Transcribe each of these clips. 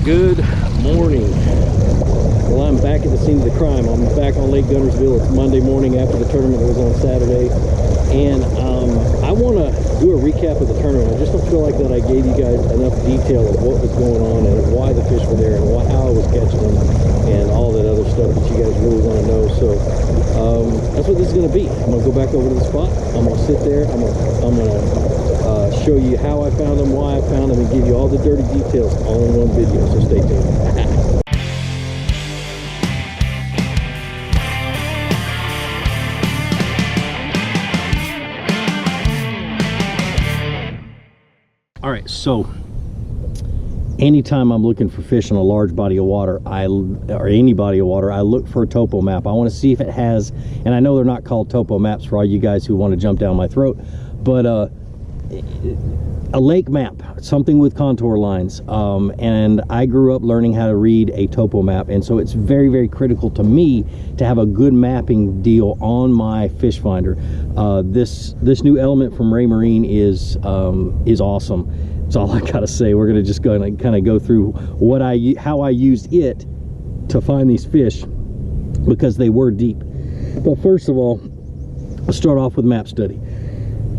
Good morning. Well, I'm back at the scene of the crime. I'm back on Lake Guntersville. It's Monday morning after the tournament that was on Saturday, and I want to do a recap of the tournament. I just don't feel like that I gave you guys enough detail of what was going on and why the fish were there and how I was catching them and all that other stuff that you guys really want to know. So that's what this is going to be. I'm going to go back over to the spot. I'm going to sit there. I'm going to show you how I found them, why I found them, and give you all the dirty details all in one video. So stay tuned. All right, so anytime I'm looking for fish in a large body of water, or any body of water, I look for a topo map. I want to see if it has, and I know they're not called topo maps for all you guys who want to jump down my throat, but a lake map, something with contour lines. And I grew up learning how to read a topo map, and so it's very, very critical to me to have a good mapping deal on my fish finder. This new element from Raymarine is awesome. That's all I gotta say. We're gonna just kind of go through how I used it to find these fish, because they were deep. But first of all, let's start off with map study.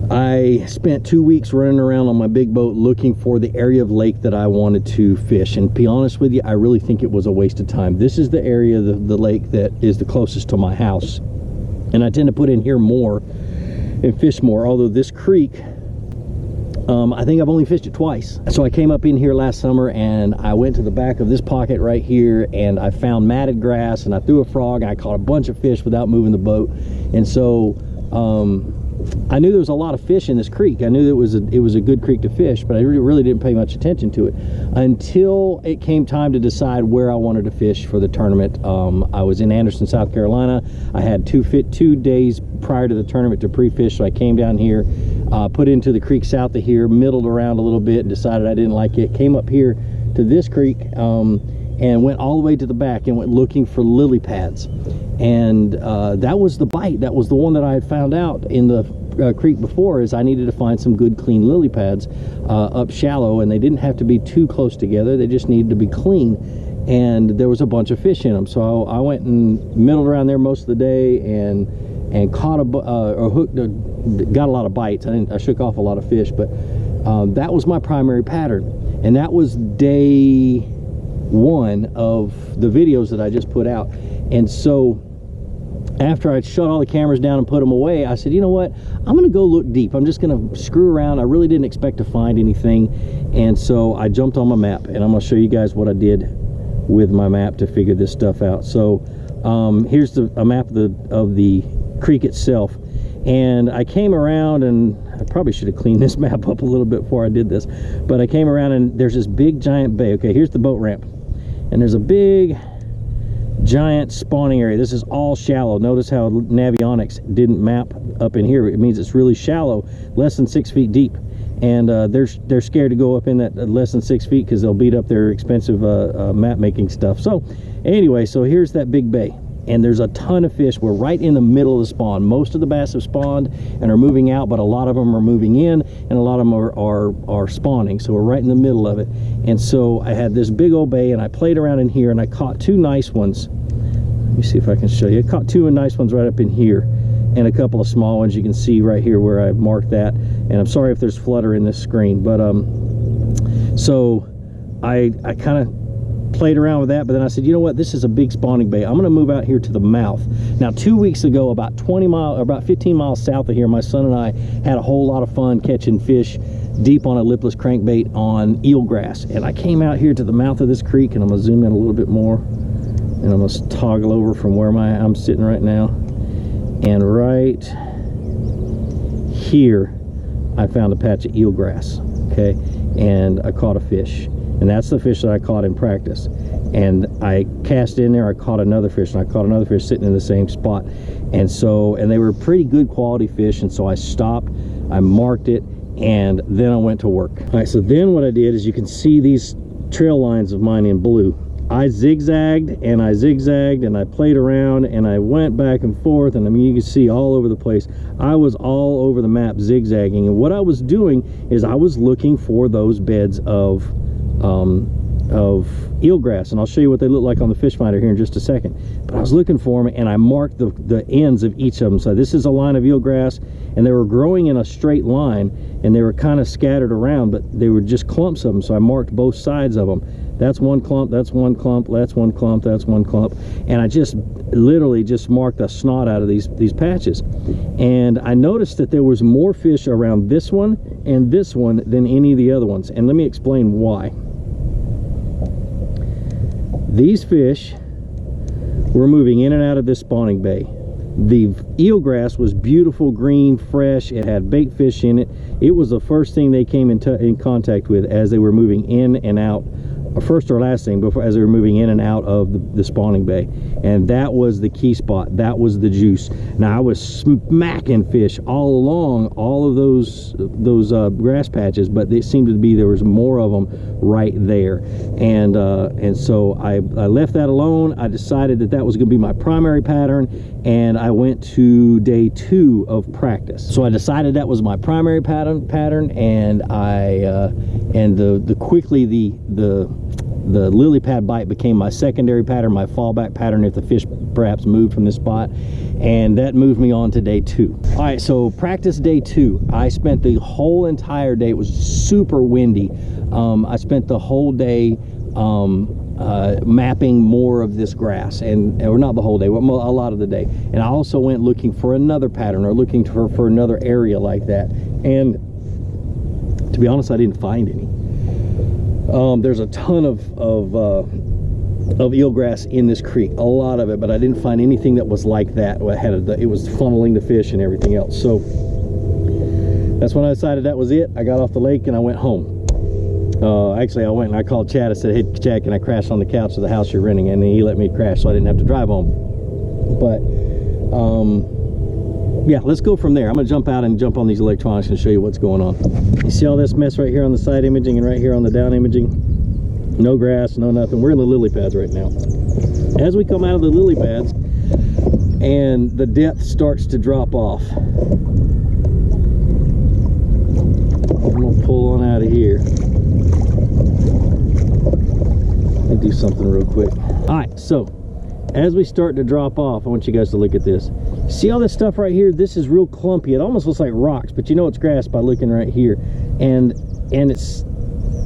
I spent 2 weeks running around on my big boat looking for the area of lake that I wanted to fish, and to be honest with you, I really think it was a waste of time. This is the area of the lake that is the closest to my house, and I tend to put in here more and fish more, although this creek, I think I've only fished it twice. So I came up in here last summer and I went to the back of this pocket right here and I found matted grass and I threw a frog and I caught a bunch of fish without moving the boat. And so I knew there was a lot of fish in this creek. I knew that it was a good creek to fish, but I really didn't pay much attention to it until it came time to decide where I wanted to fish for the tournament. I was in Anderson, South Carolina. I had 2 days prior to the tournament to pre-fish, so I came down here, put into the creek south of here, middled around a little bit and decided I didn't like it. Came up here to this creek and went all the way to the back and went looking for lily pads. And that was the bite. That was the one that I had found out in the creek before, is I needed to find some good clean lily pads up shallow, and they didn't have to be too close together. They just needed to be clean, and there was a bunch of fish in them. So I went and middled around there most of the day and caught or hooked, got a lot of bites. I shook off a lot of fish, but that was my primary pattern, and that was day 1 of the videos that I just put out. And so after I shut all the cameras down and put them away, I said, you know what, I'm gonna go look deep. I'm just gonna screw around. I really didn't expect to find anything, and so I jumped on my map, and I'm gonna show you guys what I did with my map to figure this stuff out. So here's a map of the creek itself, and I came around, and I probably should have cleaned this map up a little bit before I did this, but I came around and there's this big giant bay. Okay, here's the boat ramp, and there's a big giant spawning area. This is all shallow. Notice how Navionics didn't map up in here. It means it's really shallow, less than 6 feet deep, and they're scared to go up in that less than 6 feet because they'll beat up their expensive map making stuff. So anyway, so here's that big bay, and there's a ton of fish. We're right in the middle of the spawn. Most of the bass have spawned and are moving out, but a lot of them are moving in, and a lot of them are spawning. So we're right in the middle of it. And so I had this big old bay, and I played around in here, and I caught 2 nice ones. Let me see if I can show you. I caught 2 nice ones right up in here, and a couple of small ones. You can see right here where I've marked that. And I'm sorry if there's flutter in this screen, but so I kind of played around with that, but then I said, you know what, this is a big spawning bay. I'm going to move out here to the mouth. Now 2 weeks ago, about 15 miles south of here, my son and I had a whole lot of fun catching fish deep on a lipless crankbait on eelgrass, and I came out here to the mouth of this creek, and I'm going to zoom in a little bit more, and I'm going to toggle over from where I'm sitting right now, and right here I found a patch of eelgrass. Okay, and I caught a fish, and that's the fish that I caught in practice. And I cast in there, I caught another fish, and I caught another fish sitting in the same spot. And so, and they were pretty good quality fish, and so I stopped, I marked it, and then I went to work. All right, so then what I did is, you can see these trail lines of mine in blue. I zigzagged and I played around, and I went back and forth, and I mean, you can see all over the place. I was all over the map zigzagging, and what I was doing is I was looking for those beds of eelgrass, and I'll show you what they look like on the fish finder here in just a second. But I was looking for them, and I marked the ends of each of them. So this is a line of eelgrass, and they were growing in a straight line, and they were kind of scattered around, but they were just clumps of them. So I marked both sides of them. That's one clump, that's one clump, that's one clump, that's one clump, and I just literally just marked the snot out of these patches. And I noticed that there was more fish around this one and this one than any of the other ones, and let me explain why. These fish were moving in and out of this spawning bay. The eelgrass was beautiful, green, fresh. It had bait fish in it. It was the first thing they came in contact with as they were moving in and out, or first or last thing before, as they were moving in and out of the spawning bay. And that was the key spot. That was the juice. Now I was smacking fish all along all of those grass patches, but it seemed to be there was more of them right there. And so I left that alone. I decided that was going to be my primary pattern, and I went to day 2 of practice. So I decided that was my primary pattern, and quickly the lily pad bite became my secondary pattern, my fallback pattern if the fish perhaps moved from this spot, and that moved me on to day 2. All right, so practice day 2. I spent the whole entire day. It was super windy. I spent the whole day mapping more of this grass, or not the whole day, but a lot of the day. And I also went looking for another pattern, or looking for another area like that. And to be honest, I didn't find any. There's a ton of eelgrass in this creek, a lot of it, but I didn't find anything that was like that. It was funneling the fish and everything else. So that's when I decided that was it. I got off the lake and I went home. Actually, I went and I called Chad. I said, "Hey, Chad, can I crash on the couch of the house you're renting?" And he let me crash, so I didn't have to drive home. But yeah, let's go from there. I'm gonna jump out and jump on these electronics and show you what's going on. You see all this mess right here on the side imaging and right here on the down imaging? No grass, no nothing. We're in the lily pads right now. As we come out of the lily pads and the depth starts to drop off, I'm gonna pull on out of here. Let me do something real quick. All right, so as we start to drop off, I want you guys to look at this. See all this stuff right here? This is real clumpy. It almost looks like rocks, but you know it's grass by looking right here. And it's,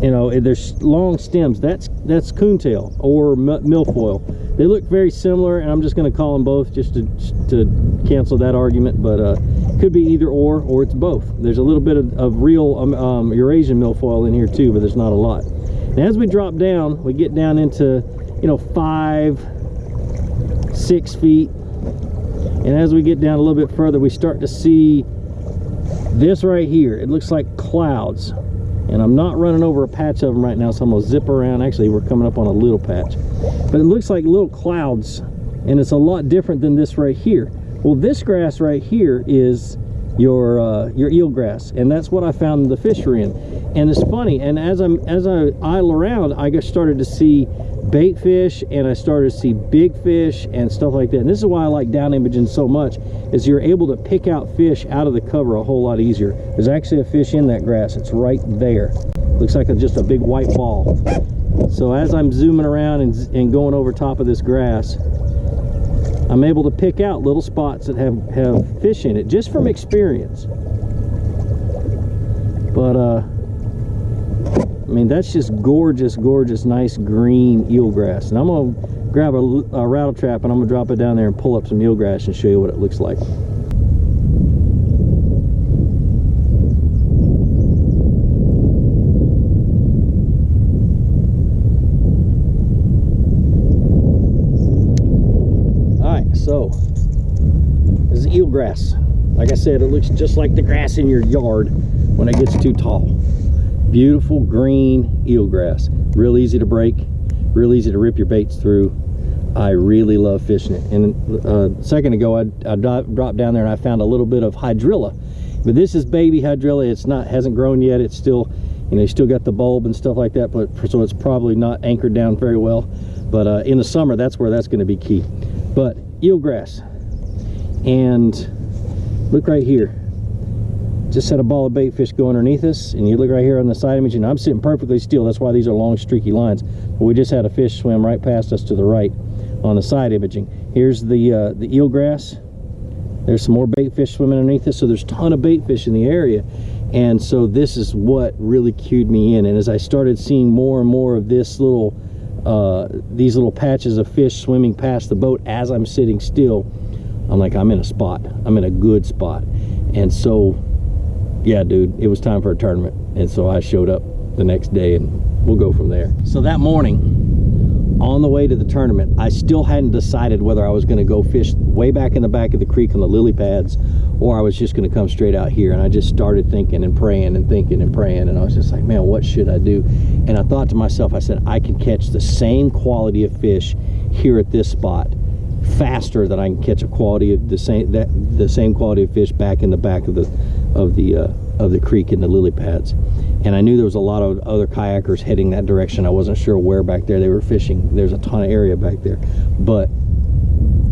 you know, there's long stems. That's coontail or milfoil. They look very similar, and I'm just going to call them both just to cancel that argument. But could be either or it's both. There's a little bit of real Eurasian milfoil in here too, but there's not a lot. And as we drop down, we get down into, you know, 5-6 feet. And as we get down a little bit further, we start to see this right here. It looks like clouds. And I'm not running over a patch of them right now, so I'm gonna zip around. Actually, we're coming up on a little patch. But it looks like little clouds, and it's a lot different than this right here. Well, this grass right here is your eelgrass, and that's what I found the fish are in. And it's funny, and as I idle around, I just started to see bait fish, and I started to see big fish and stuff like that. And this is why I like down imaging so much, is you're able to pick out fish out of the cover a whole lot easier. There's actually a fish in that grass. It's right there. Looks like just a big white ball. So as I'm zooming around and going over top of this grass, I'm able to pick out little spots that have fish in it, just from experience. But I mean, that's just gorgeous, gorgeous, nice green eelgrass. And I'm gonna grab a rattle trap, and I'm gonna drop it down there and pull up some eelgrass and show you what it looks like. So this is eelgrass. Like I said, it looks just like the grass in your yard when it gets too tall. Beautiful green eelgrass, real easy to break, real easy to rip your baits through. I really love fishing it. And a second ago I dropped down there and I found a little bit of hydrilla, but this is baby hydrilla. It's not, hasn't grown yet. It's still, you know, you still got the bulb and stuff like that, but so it's probably not anchored down very well. But in the summer, that's where that's going to be key. But eelgrass, and look right here, just had a ball of bait fish go underneath us, and you look right here on the side image, and I'm sitting perfectly still. That's why these are long streaky lines. We just had a fish swim right past us to the right on the side imaging. Here's the eelgrass. There's some more bait fish swimming underneath this, so there's a ton of bait fish in the area. And so this is what really cued me in. And as I started seeing more and more of this little these little patches of fish swimming past the boat as I'm sitting still, I'm like, I'm in a spot. I'm in a good spot. And so, yeah, dude, it was time for a tournament. And so I showed up the next day, and we'll go from there. So that morning, on the way to the tournament, I still hadn't decided whether I was going to go fish way back in the back of the creek on the lily pads, or I was just going to come straight out here. And I just started thinking and praying and thinking and praying, and I was just like, man, what should I do? And I thought to myself, I said, I can catch the same quality of fish here at this spot faster than I can catch a quality of the same quality of fish back in the back of the creek in the lily pads. And I knew there was a lot of other kayakers heading that direction. I wasn't sure where back there they were fishing. There's a ton of area back there. But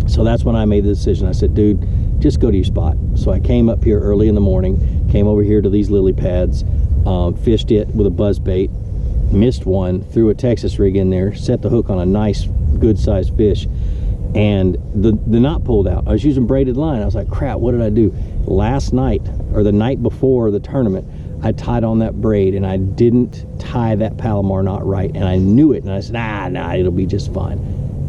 so that's when I made the decision. I said, dude, just go to your spot. So I came up here early in the morning, came over here to these lily pads, fished it with a buzz bait, missed one, threw a Texas rig in there, set the hook on a nice good sized fish, and the knot pulled out. I was using braided line. I was like, crap, what did I do? Last night, or the night before the tournament, I tied on that braid and I didn't tie that Palomar knot right, and I knew it, and I said, nah, it'll be just fine.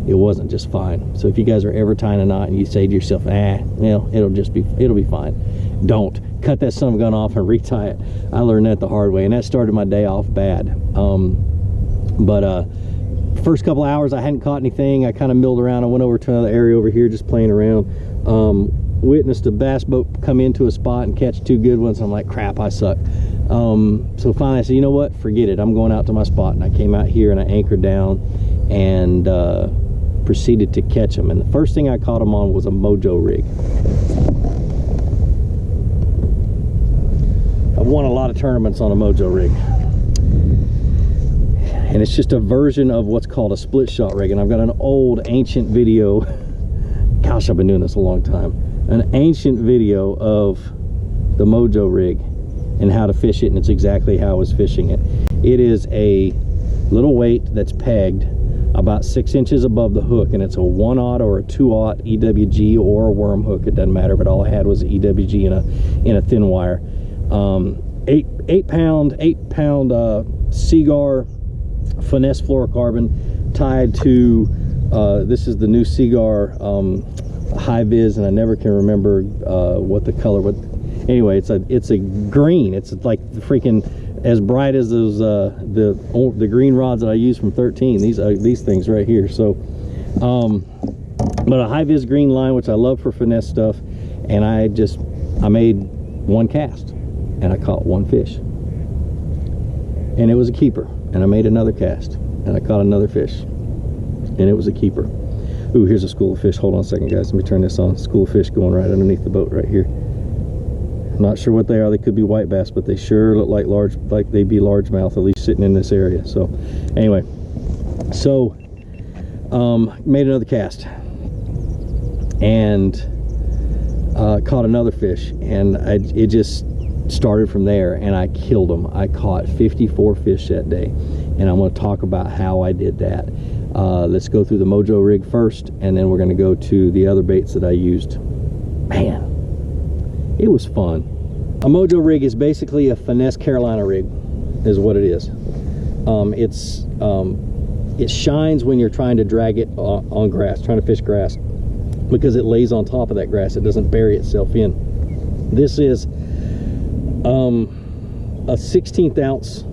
It wasn't just fine. So if you guys are ever tying a knot and you say to yourself, it'll be fine, don't. Cut that son of a gun off and retie it. I learned that the hard way, and that started my day off bad. First couple hours I hadn't caught anything. I kind of milled around. I went over to another area over here just playing around. Witnessed a bass boat come into a spot and catch 2 good ones. I'm like, crap, I suck. So finally I said, you know what, forget it, I'm going out to my spot. And I came out here and I anchored down and proceeded to catch them. And the first thing I caught them on was a mojo rig. I've won a lot of tournaments on a mojo rig, and it's just a version of what's called a split shot rig. And I've got an old ancient video, gosh, I've been doing this a long time, an ancient video of the mojo rig and how to fish it, and it's exactly how I was fishing it. It is a little weight that's pegged about 6 inches above the hook, and it's a 1/0 or a 2/0 EWG or a worm hook, it doesn't matter, but all I had was an EWG in a thin wire. 8 pound Seagar Finesse fluorocarbon tied to this is the new Seagar high vis, and I never can remember what the color, but anyway, it's a green. It's like the freaking as bright as those the green rods that I use from 13. These things right here. So but a high vis green line, which I love for finesse stuff, and I made one cast and I caught one fish, and it was a keeper. And I made another cast and I caught another fish, and it was a keeper. Ooh, here's a school of fish. Hold on a second, guys, let me turn this on. School of fish going right underneath the boat right here. Not sure what they are. They could be white bass, but they sure look like they'd be largemouth, at least sitting in this area. So anyway, so made another cast and caught another fish, and it just started from there, and I killed them. I caught 54 fish that day, and I'm going to talk about how I did that. Let's go through the mojo rig first, and then we're going to go to the other baits that I used. Man, it was fun. A mojo rig is basically a Finesse Carolina rig, is what it is. It shines when you're trying to drag it on grass, trying to fish grass, because it lays on top of that grass. It doesn't bury itself in. This is a 1/16 ounce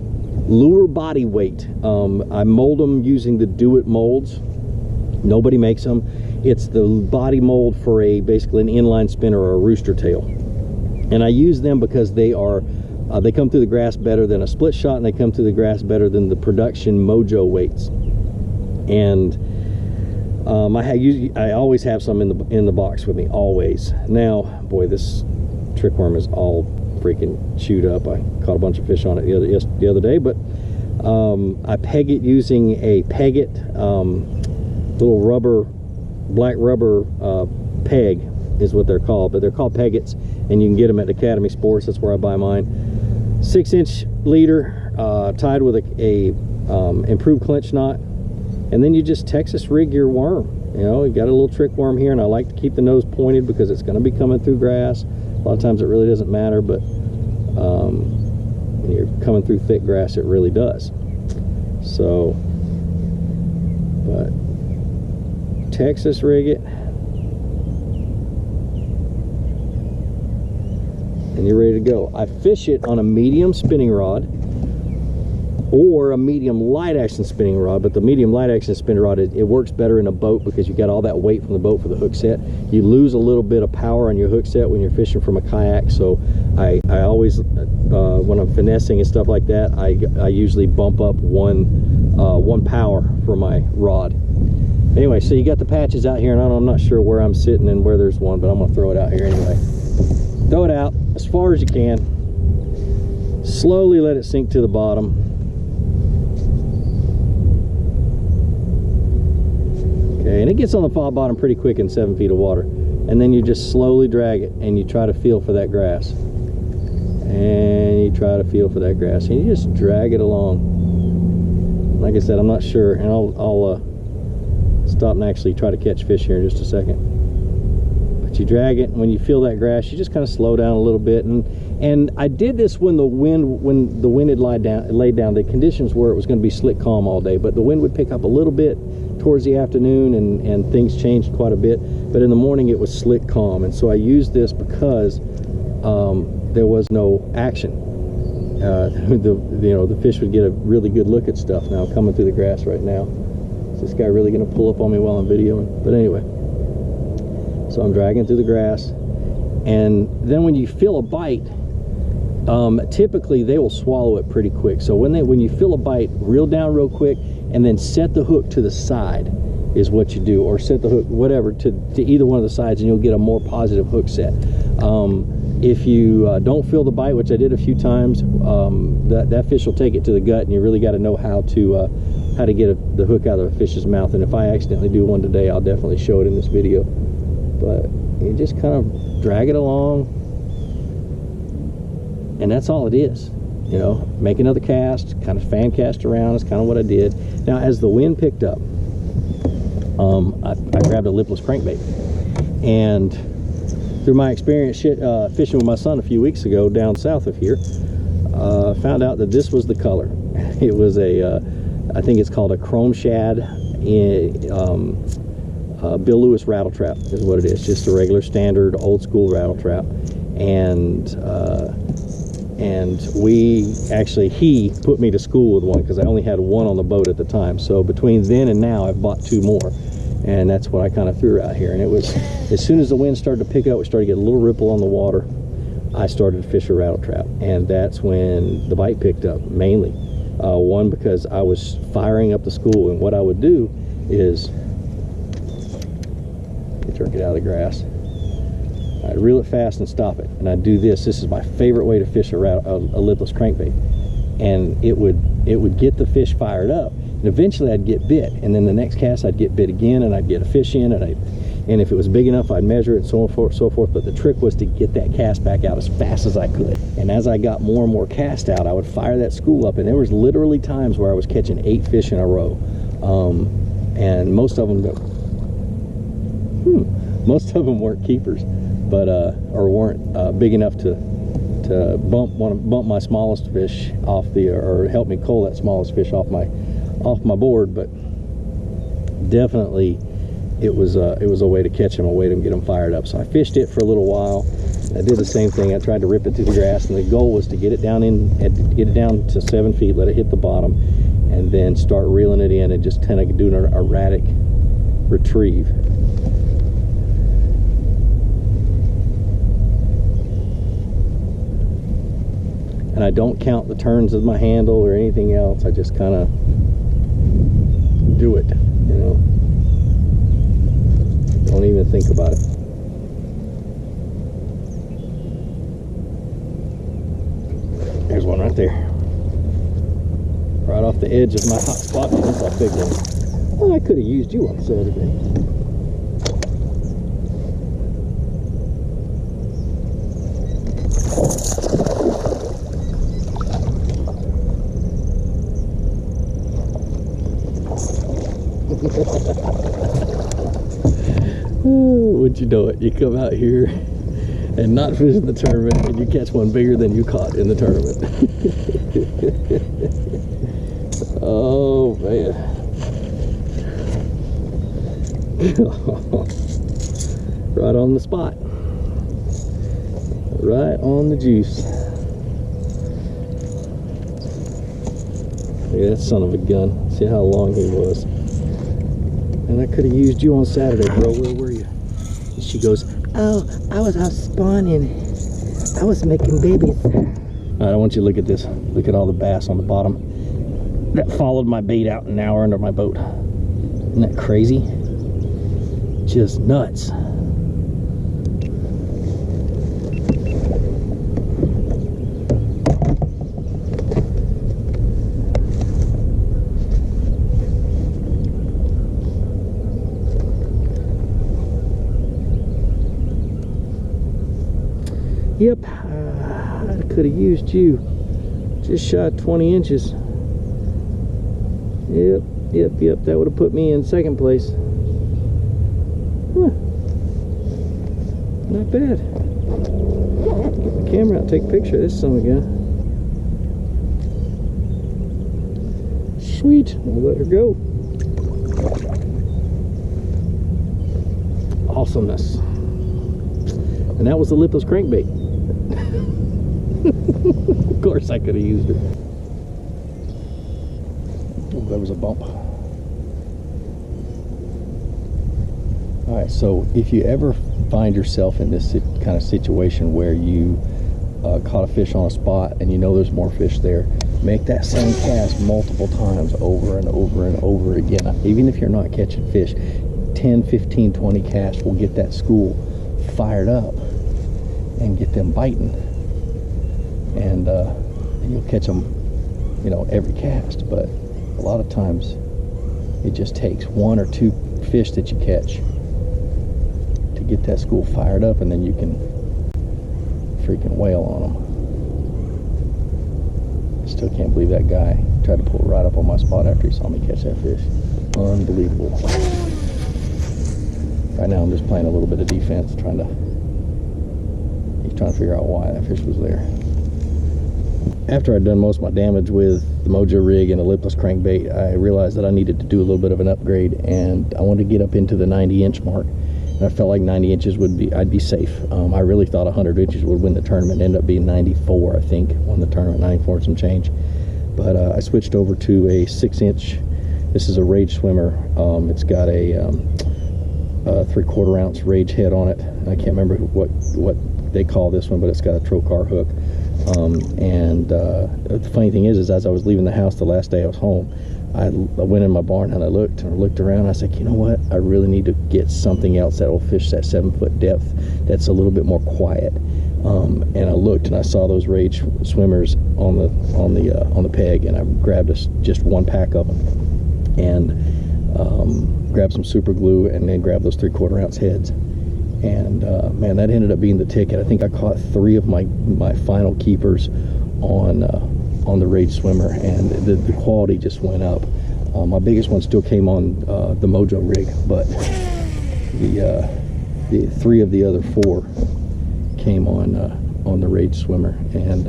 lure body weight. I mold them using the Do It molds. Nobody makes them. It's the body mold for basically an inline spinner or a rooster tail, and I use them because they come through the grass better than a split shot, and they come through the grass better than the production mojo weights. And I always have some in the box with me, always. Now, boy, this trick worm is all freaking chewed up. I caught a bunch of fish on it the other day, but I peg it using a Peggit little black rubber peg is what they're called, but they're called Peggits, and you can get them at Academy Sports. That's where I buy mine. 6-inch leader tied with a improved clinch knot, And then you just Texas rig your worm. You know, you got a little trick worm here, and I like to keep the nose pointed because it's going to be coming through grass. A lot of times it really doesn't matter, but when you're coming through thick grass, it really does. So, but Texas rig it, and you're ready to go. I fish it on a medium spinning rod or a medium light action spinning rod, but the medium light action spinning rod, it works better in a boat because you got all that weight from the boat for the hook set. You lose a little bit of power on your hook set when you're fishing from a kayak, so I always when I'm finessing and stuff like that, I usually bump up one power for my rod. Anyway, so you got the patches out here, and I'm not sure where I'm sitting and where there's one, but I'm gonna throw it out here anyway. Throw it out as far as you can. Slowly let it sink to the bottom. Okay, and it gets on the bottom pretty quick in 7 feet of water. And then you just slowly drag it, and you try to feel for that grass. And you try to feel for that grass, and you just drag it along. Like I said, I'm not sure, and I'll stop and actually try to catch fish here in just a second. But you drag it, and when you feel that grass, you just kind of slow down a little bit. And I did this when the wind had laid down. The conditions were it was going to be slick calm all day, but the wind would pick up a little bit towards the afternoon, and things changed quite a bit. But in the morning it was slick calm, and so I used this because there was no action. The fish would get a really good look at stuff. Now I'm coming through the grass right now. Is this guy really going to pull up on me while I'm videoing? But anyway, so I'm dragging through the grass, and then when you feel a bite, typically they will swallow it pretty quick. So when you feel a bite, reel down real quick, and then set the hook to the side is what you do, or set the hook whatever to either one of the sides, and you'll get a more positive hook set. If you don't feel the bite, which I did a few times, that fish will take it to the gut, and you really got to know how to get the hook out of a fish's mouth. And if I accidentally do one today, I'll definitely show it in this video. But you just kind of drag it along, and that's all it is. You know, make another cast, kind of fan cast around is kind of what I did. Now, as the wind picked up, I grabbed a lipless crankbait, and through my experience fishing with my son a few weeks ago down south of here, found out that this was the color. It was I think it's called a chrome shad, Bill Lewis rattle trap is what it is. Just a regular standard old school rattle trap. And he put me to school with one because I only had one on the boat at the time. So between then and now, I've bought 2 more, and that's what I kind of threw out here. And it was, as soon as the wind started to pick up, we started to get a little ripple on the water, I started to fish a rattle trap, and that's when the bite picked up mainly. One, because I was firing up the school, and what I would do is jerk it out of the grass. I'd reel it fast and stop it, and I'd do this. This is my favorite way to fish a lipless crankbait, and it would get the fish fired up, and eventually I'd get bit, and then the next cast I'd get bit again, and I'd get a fish in, and if it was big enough, I'd measure it, so forth. But the trick was to get that cast back out as fast as I could. And as I got more and more cast out, I would fire that school up, and there was literally times where I was catching 8 fish in a row, and most of them weren't keepers, but or weren't big enough to bump my smallest fish off or help me cull that smallest fish off my board. But definitely it was a way to catch them, a way to get them fired up. So I fished it for a little while. I did the same thing. I tried to rip it through the grass, and the goal was to get it down to 7 feet, let it hit the bottom, and then start reeling it in and just kind of doing an erratic retrieve. And I don't count the turns of my handle or anything else. I just kind of do it, you know. Don't even think about it. There's one right there. Right off the edge of my hot spot. That's a big one. Well, I could have used you on Saturday. Would you know it? You come out here and not fish in the tournament, and you catch one bigger than you caught in the tournament. Oh man. Right on the spot. Right on the juice. Look at that son of a gun. See how long he was. And I could have used you on Saturday, bro. Where were you? And she goes, oh, I was out spawning. I was making babies. Alright, I want you to look at this. Look at all the bass on the bottom. That followed my bait out an hour under my boat. Isn't that crazy? Just nuts. Yep, I could have used you. Just shot 20 inches. Yep, that would have put me in second place. Huh. Not bad. Get my camera out, take a picture of this son of a gun. Sweet, we'll let her go. Awesomeness. And that was the lipless crankbait. Of course I could have used it. Oh, there was a bump. Alright, so if you ever find yourself in this kind of situation where you caught a fish on a spot and you know there's more fish there, make that same cast multiple times over and over and over again. Even if you're not catching fish, 10, 15, 20 casts will get that school fired up and get them biting. And you'll catch them, you know, every cast. But a lot of times it just takes one or two fish that you catch to get that school fired up, and then you can freaking whale on them. I still can't believe that guy tried to pull right up on my spot after he saw me catch that fish. Unbelievable. Right now I'm just playing a little bit of defense, trying to figure out why that fish was there. After I'd done most of my damage with the Mojo rig and a lipless crankbait, I realized that I needed to do a little bit of an upgrade, and I wanted to get up into the 90-inch mark. And I felt like 90 inches would be, I'd be safe. I really thought 100 inches would win the tournament. It ended up being 94, I think, won the tournament, 94 and some change. But I switched over to a 6-inch. This is a Rage swimmer. It's got a 3/4 ounce Rage head on it. I can't remember what they call this one, but it's got a trocar hook. The funny thing is as I was leaving the house the last day I was home, I went in my barn and I looked around. I was like, you know what, I really need to get something else that will fish that 7-foot depth that's a little bit more quiet. And I looked and I saw those Rage swimmers on the peg, and I grabbed just one pack of them and grabbed some super glue and then grabbed those 3/4 ounce heads. And man, that ended up being the ticket. I think I caught 3 of my final keepers on the Rage swimmer, and the quality just went up. My biggest one still came on the Mojo rig, but the 3 of the other 4 came on the Rage swimmer, and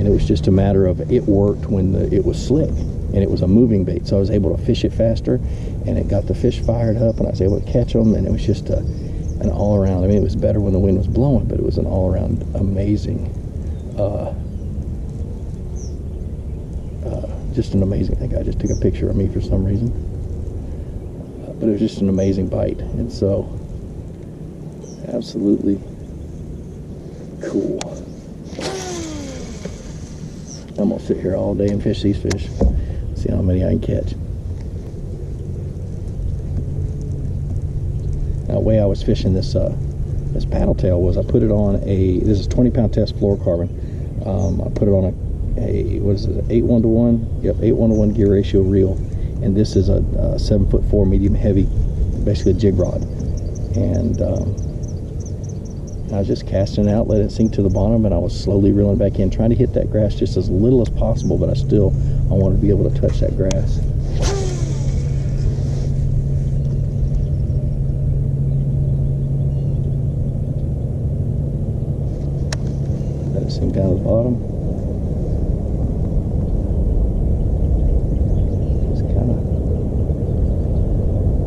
it was just a matter of, it worked when it was slick and it was a moving bait, so I was able to fish it faster, and it got the fish fired up, and I was able to catch them, and it was just an all-around. I mean, it was better when the wind was blowing, but it was an all-around amazing, just an amazing. I think I just took a picture of me for some reason, but it was just an amazing bite, and so absolutely cool. I'm gonna sit here all day and fish these fish, see how many I can catch. Now, the way I was fishing this paddle tail was I put it on this is 20-pound test fluorocarbon. I put it on what is it, 8:1:1? Yep, 8:1:1 gear ratio reel, and this is a 7'4" medium heavy, basically a jig rod. And I was just casting it out, letting it sink to the bottom, and I was slowly reeling back in, trying to hit that grass just as little as possible, but I wanted to be able to touch that grass. sink down to the bottom. Just kind of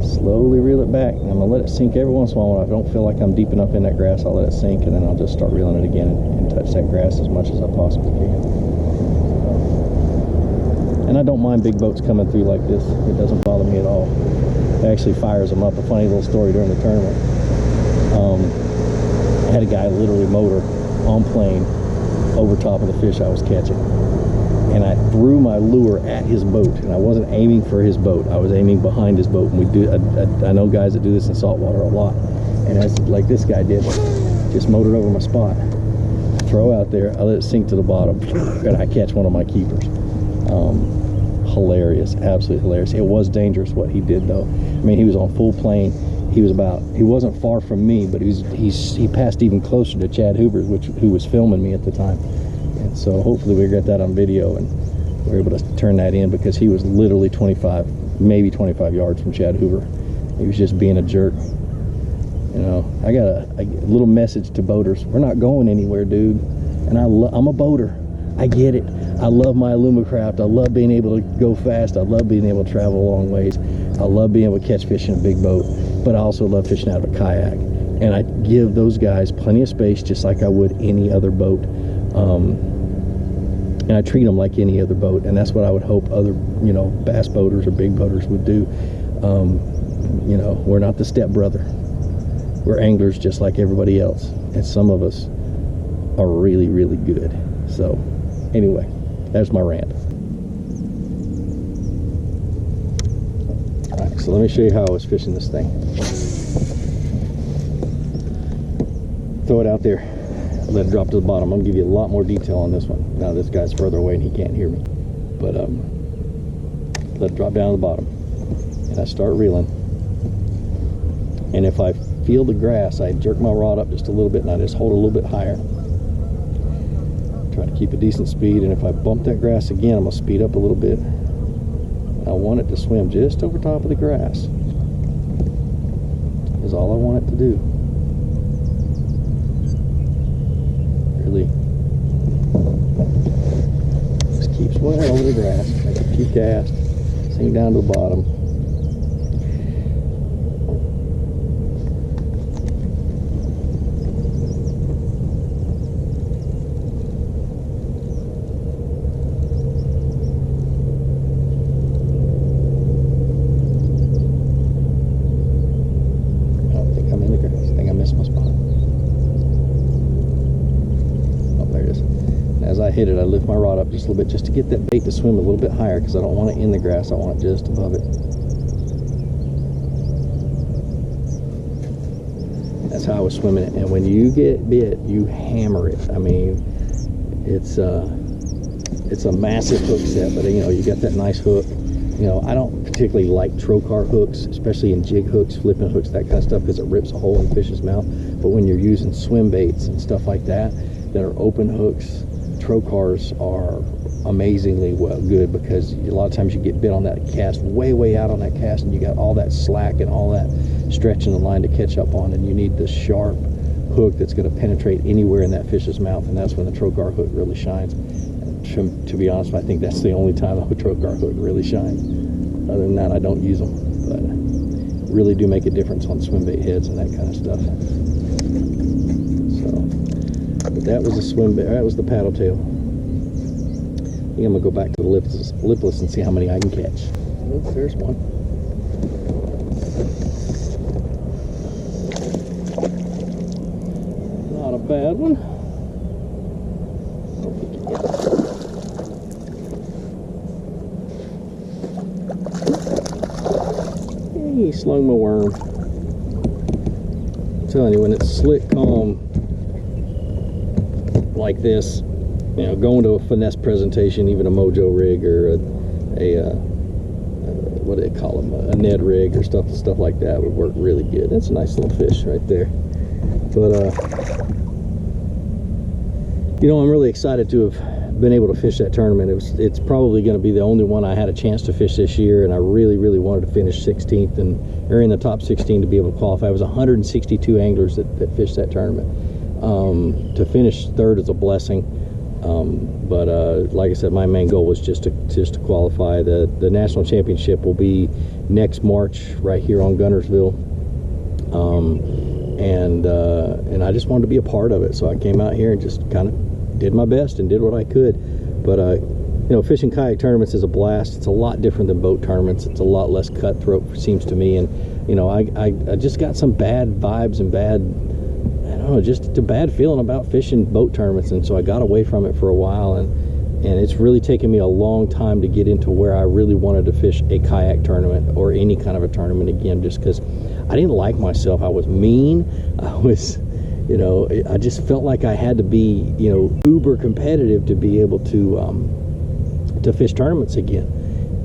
slowly reel it back. And I'm gonna let it sink every once in a while. When I don't feel like I'm deep enough in that grass, I'll let it sink, and then I'll just start reeling it again and touch that grass as much as I possibly can. And I don't mind big boats coming through like this. It doesn't bother me at all. It actually fires them up. A funny little story during the tournament. I had a guy literally motor on plane over top of the fish I was catching. And I threw my lure at his boat, and I wasn't aiming for his boat. I was aiming behind his boat. And we do. I know guys that do this in saltwater a lot. And as like this guy did, just motored over my spot. Throw out there. I let it sink to the bottom, and I catch one of my keepers. Hilarious, absolutely hilarious. It was dangerous what he did though. I mean, he was on full plane. He wasn't far from me, but he passed even closer to Chad Hoover's, who was filming me at the time. And so hopefully we got that on video and we're able to turn that in, because he was literally 25, maybe 25 yards from Chad Hoover. He was just being a jerk. You know, I got a little message to boaters. We're not going anywhere, dude. And I'm a boater. I get it. I love my Alumacraft. I love being able to go fast. I love being able to travel a long ways. I love being able to catch fish in a big boat, but I also love fishing out of a kayak. And I give those guys plenty of space, just like I would any other boat. And I treat them like any other boat. And that's what I would hope other, you know, bass boaters or big boaters would do. You know, we're not the stepbrother. We're anglers just like everybody else. And some of us are really, really good. So anyway, there's my rant. All right, so let me show you how I was fishing this thing. Throw it out there, let it drop to the bottom. I'm gonna give you a lot more detail on this one. Now this guy's further away and he can't hear me, but let it drop down to the bottom, and I start reeling. And if I feel the grass, I jerk my rod up just a little bit, and I just hold it a little bit higher. Try to keep a decent speed, and if I bump that grass again, I'm gonna speed up a little bit. I want it to swim just over top of the grass. Is all I want it to do. Really, just keep swimming over the grass. Make a few casts, sink down to the bottom. Hit it, I lift my rod up just a little bit, just to get that bait to swim a little bit higher, because I don't want it in the grass. I want it just above it. That's how I was swimming it. And when you get bit, you hammer it. I mean, it's a massive hook set, but you know, you got that nice hook. You know, I don't particularly like trocar hooks, especially in jig hooks, flipping hooks, that kind of stuff, because it rips a hole in the fish's mouth. But when you're using swim baits and stuff like that are open hooks, trocars are amazingly good, because a lot of times you get bit on that cast, way out on that cast, and you got all that slack and all that stretch in the line to catch up on, and you need the sharp hook that's going to penetrate anywhere in that fish's mouth, and that's when the trocar hook really shines. And to be honest, I think that's the only time a trocar hook really shines. Other than that, I don't use them, but really do make a difference on swim bait heads and that kind of stuff. But that was the swim bait. That was the paddle tail. I think I'm gonna go back to the lipless and see how many I can catch. Oh, there's one. Not a bad one. He slung my worm. I'm telling you, when it's slick, calm like this, you know, going to a Finesse presentation, even a mojo rig or what do they call them, a Ned rig or stuff like that would work really good. That's a nice little fish right there. But you know, I'm really excited to have been able to fish that tournament. It's probably going to be the only one I had a chance to fish this year, and I really wanted to finish 16th or in the top 16 to be able to qualify. It was 162 anglers that fished that tournament. To finish third is a blessing. But like I said, my main goal was just to qualify. The national championship will be next March right here on Guntersville, and I just wanted to be a part of it. So I came out here and just kind of did my best and did what I could. But you know, fishing kayak tournaments is a blast. It's a lot different than boat tournaments. It's a lot less cutthroat, seems to me. And you know, I just got some bad vibes and bad, I don't know, just a bad feeling about fishing boat tournaments, and so I got away from it for a while, and it's really taken me a long time to get into where I really wanted to fish a kayak tournament or any kind of a tournament again, just because I didn't like myself. I was mean. I was, you know, I just felt like I had to be, you know, uber competitive to be able to fish tournaments again.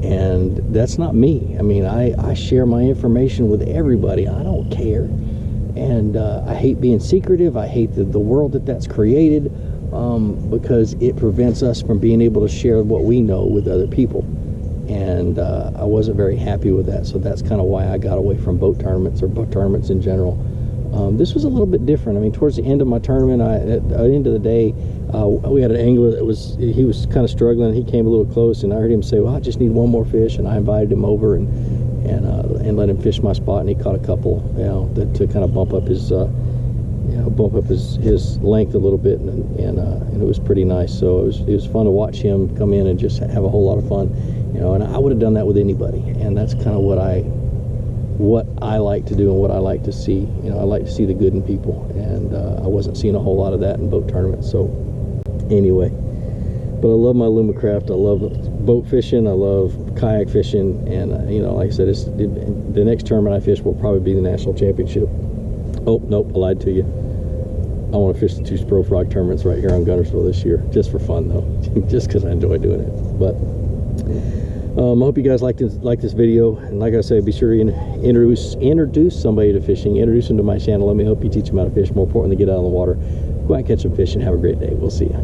And that's not me. I mean, I share my information with everybody. I don't care. And I hate being secretive. I hate the world that's created, because it prevents us from being able to share what we know with other people. And I wasn't very happy with that. So that's kind of why I got away from boat tournaments, or boat tournaments in general. This was a little bit different. I mean, towards the end of my tournament, at the end of the day, we had an angler that he was kind of struggling. He came a little close, and I heard him say, well, I just need one more fish, and I invited him over and let him fish my spot, and he caught a couple, you know, to kind of bump up his his length a little bit, and it was pretty nice. So it was fun to watch him come in and just have a whole lot of fun, you know. And I would have done that with anybody, and that's kind of what I like to do and what I like to see. You know, I like to see the good in people, and I wasn't seeing a whole lot of that in boat tournaments. So anyway, but I love my Alumacraft. I love boat fishing. I love kayak fishing, and you know, like I said, the next tournament I fish will probably be the national championship. Oh nope, I lied to you. I want to fish the 2 Pro Frog tournaments right here on Guntersville this year, just for fun though, just because I enjoy doing it. But I hope you guys like this video, and like I said, be sure to introduce somebody to fishing, introduce them to my channel. Let me help you teach them how to fish. More importantly, get out on the water, go out and catch some fish, and have a great day. We'll see you.